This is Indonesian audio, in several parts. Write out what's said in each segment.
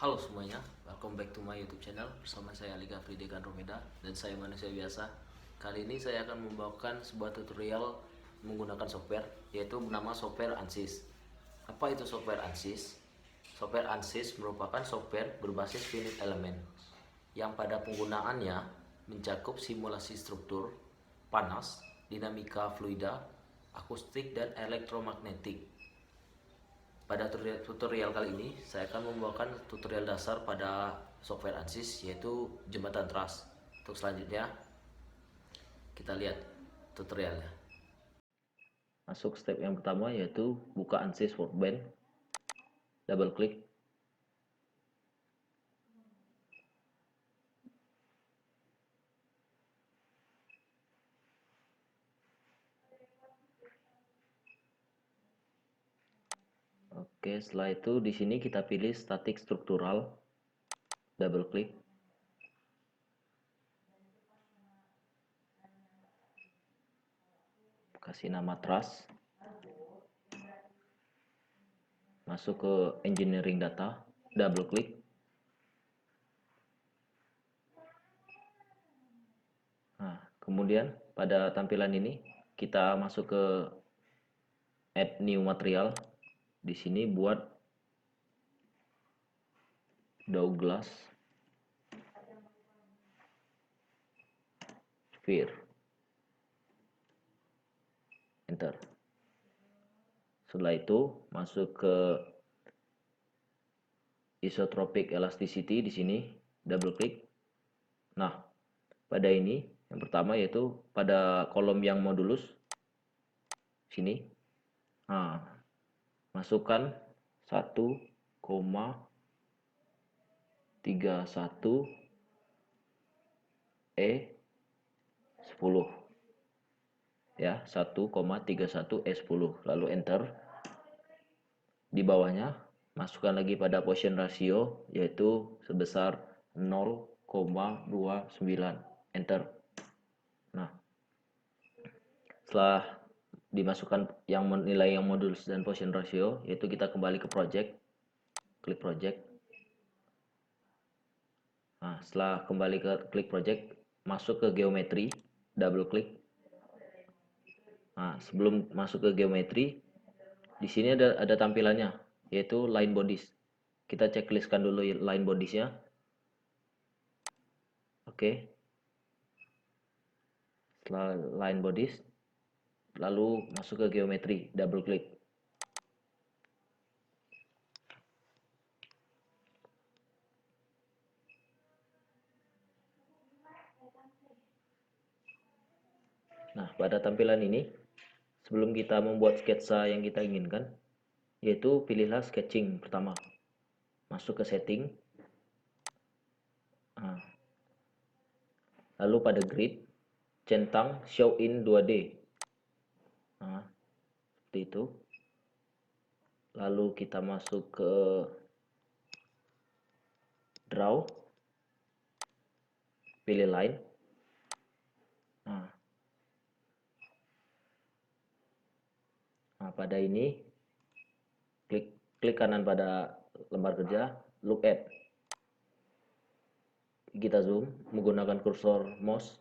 Halo semuanya, welcome back to my YouTube channel. Bersama saya Ali Gafri Degan Romeda dan saya manusia biasa. Kali ini saya akan membawakan sebuah tutorial menggunakan software, yaitu bernama software ANSYS. Apa itu software ANSYS? Software ANSYS merupakan software berbasis finite element yang pada penggunaannya mencakup simulasi struktur, panas, dinamika fluida, akustik, dan elektromagnetik. Pada tutorial kali ini, saya akan membawakan tutorial dasar pada software ANSYS, yaitu jembatan trust. Untuk selanjutnya, kita lihat tutorialnya. Masuk step yang pertama, yaitu buka ANSYS Workbench. Double klik. Oke, setelah itu di sini kita pilih statik struktural. Double klik. Kasih nama trust. Masuk ke engineering data. Double klik. Nah, kemudian pada tampilan ini kita masuk ke add new material. Di sini buat Douglas sphere. Enter. Setelah itu masuk ke isotropic elasticity, di sini double klik. Nah, pada ini yang pertama yaitu pada kolom yang modulus sini. Nah, masukkan 1,31 E10 ya, 1,31 E10, lalu enter. Di bawahnya masukkan lagi pada Poisson ratio, yaitu sebesar 0,29, enter. Nah, setelah dimasukkan yang nilai yang modulus dan Poisson ratio, yaitu kita kembali ke project, klik project. Nah, setelah kembali ke klik project, masuk ke geometri, double klik. Nah, sebelum masuk ke geometri, di sini ada tampilannya, yaitu line bodies. Kita checklistkan dulu line bodiesnya. Oke. Setelah line bodies, lalu masuk ke geometri, double klik. Nah, pada tampilan ini, sebelum kita membuat sketsa yang kita inginkan, yaitu pilihlah sketching pertama. Masuk ke setting. Nah, lalu pada grid, centang show in 2D. Nah, seperti itu. Lalu kita masuk ke draw, pilih line. Nah, pada ini klik kanan pada lembar kerja, look at. Kita zoom menggunakan kursor mouse.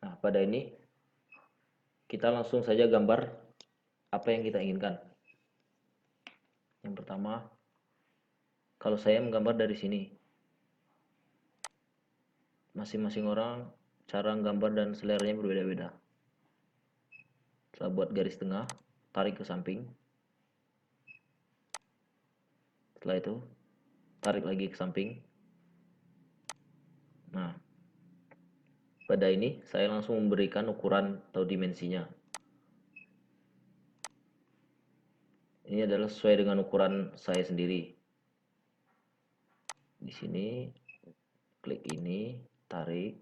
Nah, pada ini kita langsung saja gambar apa yang kita inginkan. Yang pertama, kalau saya menggambar dari sini. Masing-masing orang cara menggambar dan seleranya berbeda-beda. Setelah buat garis tengah, tarik ke samping. Setelah itu, tarik lagi ke samping. Nah, pada ini saya langsung memberikan ukuran atau dimensinya. Ini adalah sesuai dengan ukuran saya sendiri. Di sini klik ini, tarik.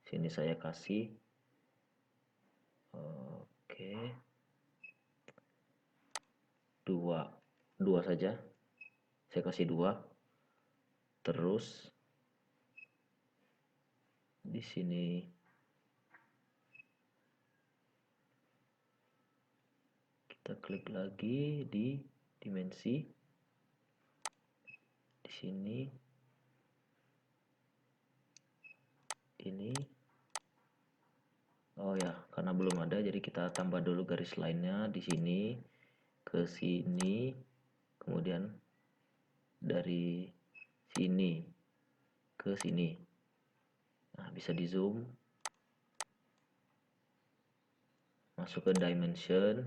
Sini saya kasih. Oke. Dua saja. Saya kasih 2. Terus di sini kita klik lagi di dimensi. sini, ini. Oh ya, karena belum ada, jadi kita tambah dulu garis lainnya di sini, ke sini, kemudian dari sini ke sini. Nah, bisa di zoom, masuk ke dimension,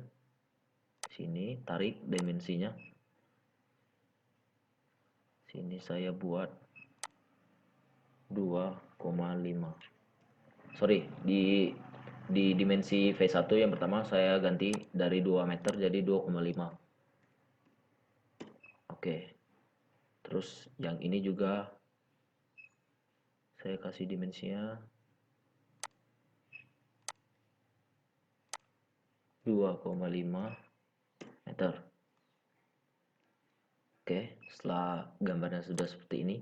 sini, tarik dimensinya. Sini saya buat 2,5. Sorry, di dimensi V1 yang pertama saya ganti dari 2 meter jadi 2,5. Oke. Terus yang ini juga saya kasih dimensinya 2,5 meter. Oke, setelah gambarnya sudah seperti ini,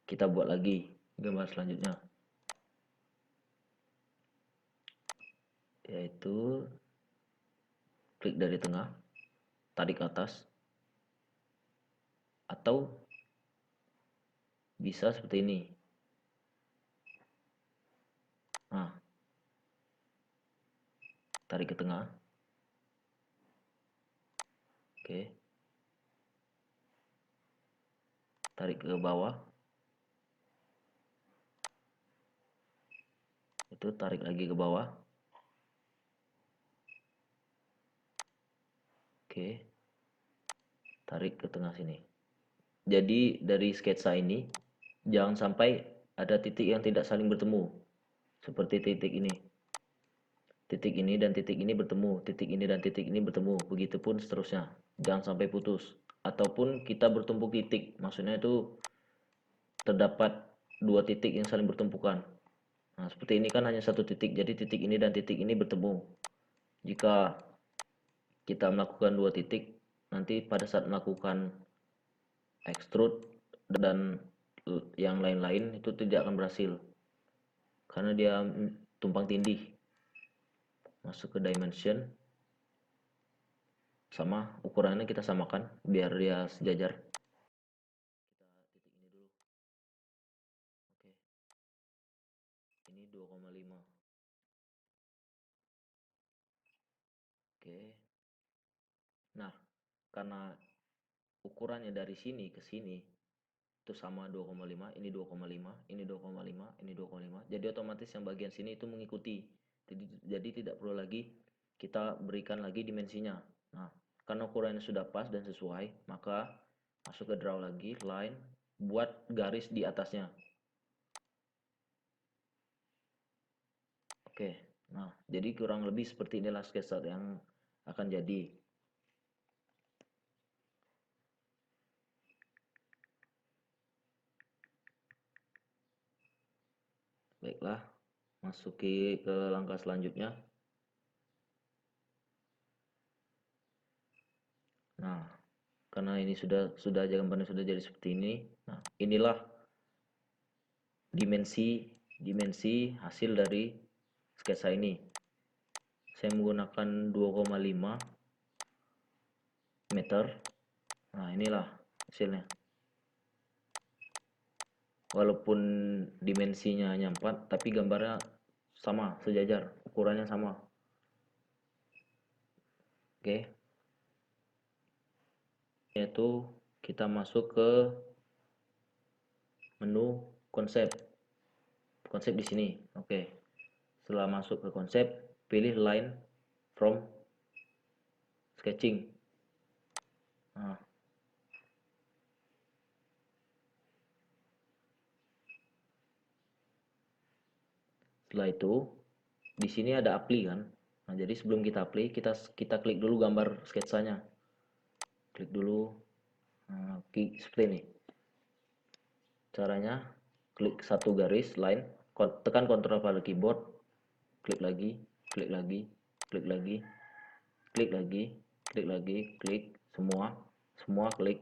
kita buat lagi gambar selanjutnya, yaitu klik dari tengah, tarik ke atas, atau bisa seperti ini. Nah, tarik ke tengah. Oke. Tarik ke bawah. Itu tarik lagi ke bawah. Oke. Tarik ke tengah sini. Jadi dari sketsa ini jangan sampai ada titik yang tidak saling bertemu. Seperti titik ini. Titik ini dan titik ini bertemu, titik ini dan titik ini bertemu, begitupun seterusnya. Jangan sampai putus. Ataupun kita bertumpuk titik, maksudnya itu terdapat dua titik yang saling bertumpukan. Nah, seperti ini kan hanya satu titik, jadi titik ini dan titik ini bertemu. Jika kita melakukan dua titik, nanti pada saat melakukan extrude dan yang lain-lain itu tidak akan berhasil karena dia tumpang tindih. Masuk ke dimension, sama ukurannya kita samakan biar dia sejajar. Kita titik ini dulu. Oke. Ini 2,5. Oke. Nah, karena ukurannya dari sini ke sini itu sama 2,5, ini 2,5, ini 2,5, ini 2,5. Jadi otomatis yang bagian sini itu mengikuti. Jadi tidak perlu lagi kita berikan lagi dimensinya. Nah, karena ukurannya sudah pas dan sesuai, maka masuk ke draw lagi, line, buat garis di atasnya. Oke, nah jadi kurang lebih seperti inilah sketsa yang akan jadi. Baiklah, masuki ke langkah selanjutnya. Nah, karena ini sudah gambarnya sudah jadi seperti ini. Nah, inilah dimensi hasil dari sketsa ini. Saya menggunakan 2,5 meter. Nah, inilah hasilnya. Walaupun dimensinya hanya 4, tapi gambarnya sama, sejajar, ukurannya sama. Oke. Yaitu kita masuk ke menu konsep. Konsep di sini. Oke. Setelah masuk ke konsep, pilih line from sketching. Nah, setelah itu di sini ada apply kan. Nah, jadi sebelum kita apply, kita klik dulu gambar sketsanya. Klik dulu. Nah, seperti ini. Caranya klik satu garis line, tekan Ctrl pada keyboard, klik lagi, klik lagi, klik lagi, klik lagi, klik lagi, klik semua klik.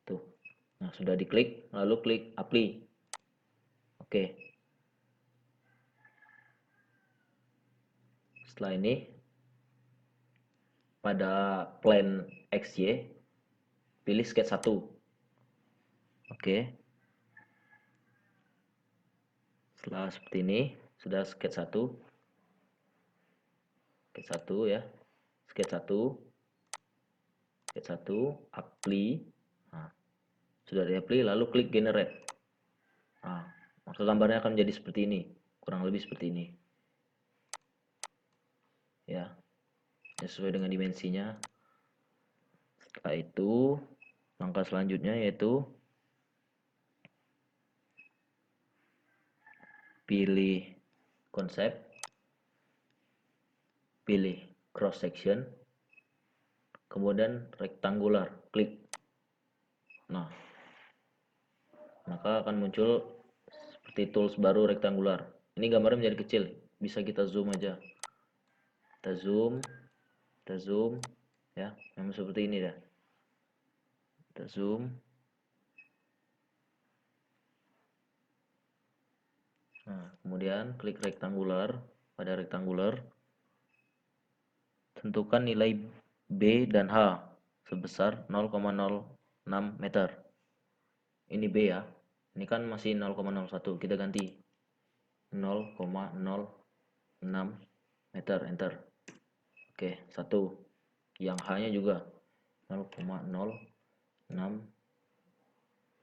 Tuh. Nah, sudah diklik, lalu klik apply. Oke. Setelah ini pada plane XY pilih sketch 1. Oke. Setelah seperti ini, sudah sketch 1. Sketch 1 ya. Sketch 1. Sketch 1, apply. Nah, sudah di apply, lalu klik generate. Nah, maka gambarnya akan menjadi seperti ini, kurang lebih seperti ini. Ya, sesuai dengan dimensinya. Setelah itu, langkah selanjutnya yaitu pilih konsep, pilih cross section, kemudian rectangular, klik. Nah, maka akan muncul seperti tools baru rectangular. Ini gambarnya menjadi kecil, bisa kita zoom aja. Kita zoom, ya, memang seperti ini dah. Kita zoom. Nah, kemudian klik rectangular. Pada rectangular, tentukan nilai B dan H sebesar 0,06 meter. Ini B ya. Ini kan masih 0,01. Kita ganti 0,06 meter. Enter. Oke, 1. Yang H-nya juga 0,06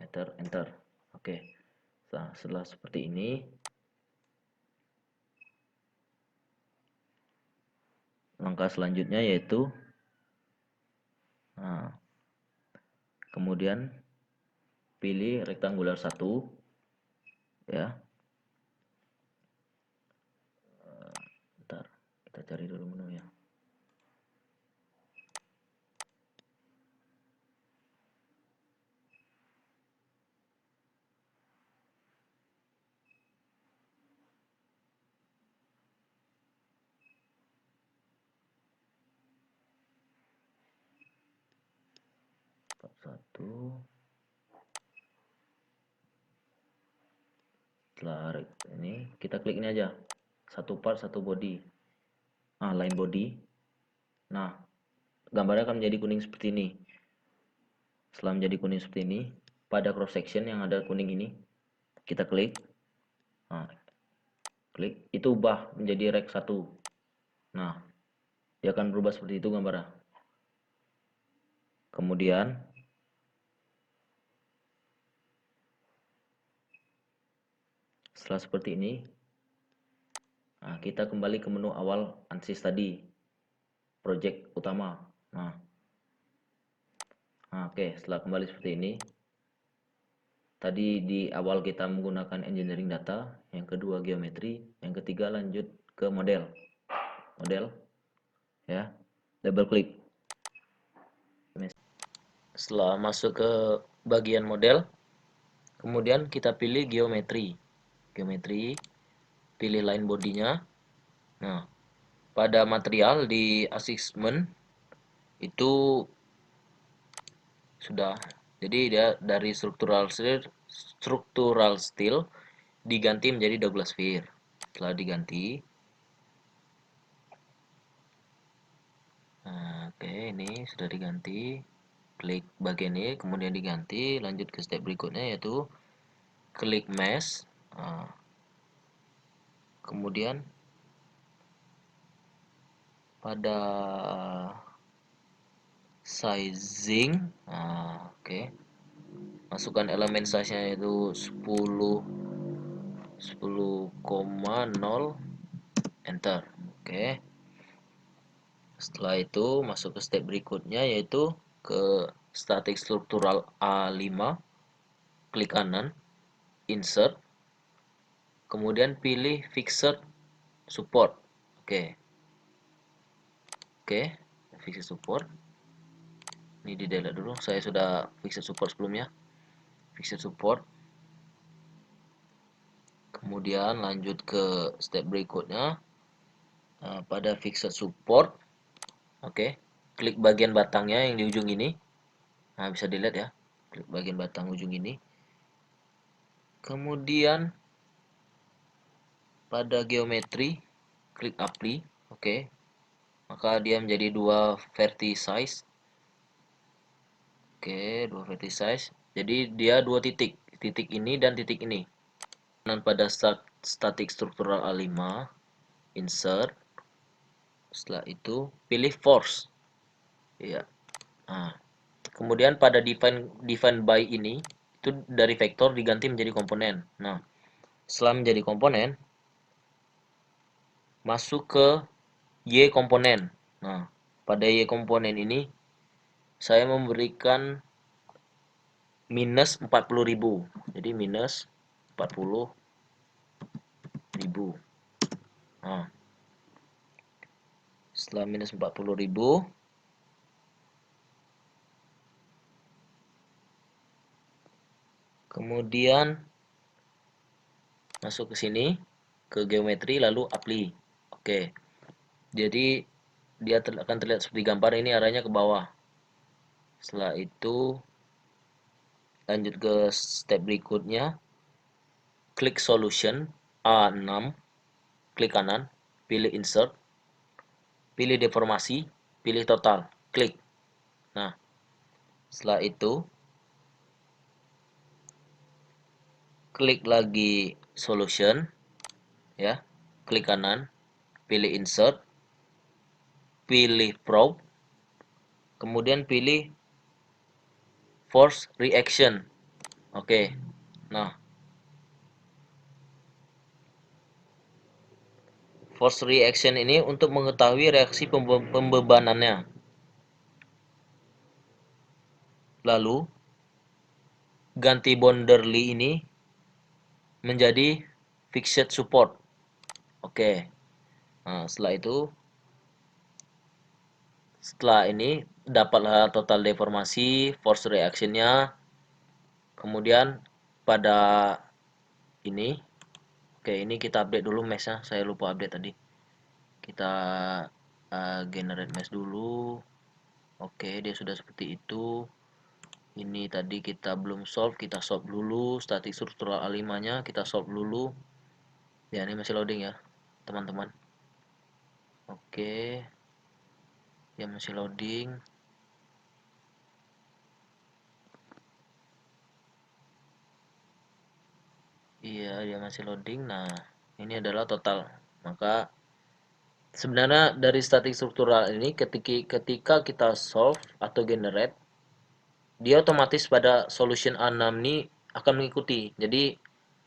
meter. Enter. Oke. Nah, setelah seperti ini, langkah selanjutnya yaitu kemudian pilih rectangular 1 ya. Bentar, kita cari dulu menunya. Satu. Setelah ini kita klik ini aja, satu part satu body. Line body. Nah, gambarnya akan menjadi kuning seperti ini. Setelah menjadi kuning seperti ini, pada cross section yang ada kuning ini kita klik. Nah, klik, itu ubah menjadi rect 1. Nah, dia akan berubah seperti itu gambarnya. Kemudian setelah seperti ini, nah, kita kembali ke menu awal ANSYS tadi, project utama. Nah, oke, setelah kembali seperti ini, tadi di awal kita menggunakan engineering data, yang kedua geometri, yang ketiga lanjut ke model ya, double klik. Setelah masuk ke bagian model, kemudian kita pilih geometri, pilih line bodinya. Nah, pada material di assessment itu sudah, jadi dia dari structural steel diganti menjadi Douglas fir. Setelah diganti, nah, oke, ini sudah diganti. Klik bagian ini, kemudian diganti. Lanjut ke step berikutnya yaitu klik mesh. Nah, kemudian pada sizing, nah, oke, masukkan elemen size-nya yaitu 10,0, enter. Oke. Setelah itu masuk ke step berikutnya yaitu ke static struktural A5, klik kanan, insert, kemudian pilih fixed support. Oke, fixed support. Ini di delete dulu, saya sudah fixed support sebelumnya. Fixed support. Kemudian lanjut ke step berikutnya. Pada fixed support, oke, klik bagian batangnya yang di ujung ini. Nah, bisa dilihat ya, klik bagian batang ujung ini. Kemudian pada geometri, klik apply, oke. Maka dia menjadi dua vertices. Oke, dua vertices. Jadi dia dua titik, titik ini dan titik ini. Dan pada statik struktural A5, insert, setelah itu pilih force. Ya. Nah, kemudian pada define by ini itu dari vektor diganti menjadi komponen. Nah, setelah menjadi komponen, masuk ke Y komponen. Nah, pada Y komponen ini saya memberikan minus 40.000. Jadi minus 40.000. Nah, setelah minus 40.000, kemudian masuk ke sini ke geometri lalu apply. Oke. Jadi dia akan terlihat seperti gambar, ini arahnya ke bawah. Setelah itu lanjut ke step berikutnya, klik solution A6, klik kanan, pilih insert, pilih deformasi, pilih total, klik. Nah, setelah itu klik lagi solution, ya, klik kanan, pilih insert, pilih probe, kemudian pilih force reaction. Oke. Nah, force reaction ini untuk mengetahui reaksi pembebanannya. Lalu ganti boundary ini menjadi fixed support. Oke. Nah, setelah ini dapatlah total deformasi, force reaction-nya. Kemudian pada ini, oke, ini kita update dulu mesh-nya. Saya lupa update tadi. Kita generate mesh dulu. Oke, dia sudah seperti itu. Ini tadi kita belum solve, kita solve dulu. Statik struktural A5-nya kita solve dulu. Ya, ini masih loading ya, teman-teman. Oke. Ya, masih loading. Iya, dia masih loading. Nah, ini adalah total. Maka sebenarnya dari statik struktural ini ketika kita solve atau generate, dia otomatis pada solution A6 ini akan mengikuti. Jadi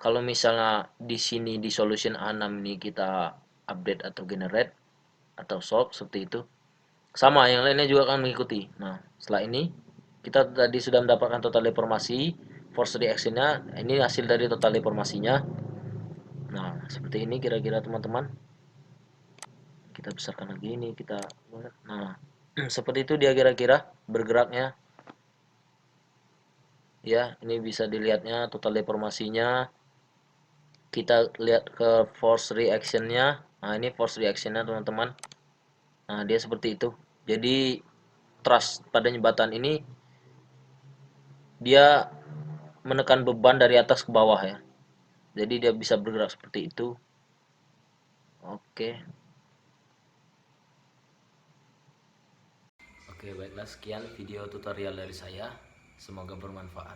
kalau misalnya di sini di solution A6 ini kita update atau generate atau solve seperti itu, sama yang lainnya juga akan mengikuti. Nah, setelah ini kita tadi sudah mendapatkan total deformasi, force reaction-nya, ini hasil dari total deformasinya. Nah, seperti ini kira-kira teman-teman. Kita besarkan lagi ini, kita, nah, seperti itu dia kira-kira bergeraknya. Ya, ini bisa dilihatnya total deformasinya. Kita lihat ke force reaction-nya. Nah, ini force reaction-nya teman-teman. Nah, dia seperti itu. Jadi thrust pada jembatan ini dia menekan beban dari atas ke bawah ya. Jadi dia bisa bergerak seperti itu. Oke. Oke, baiklah, sekian video tutorial dari saya. Semoga bermanfaat.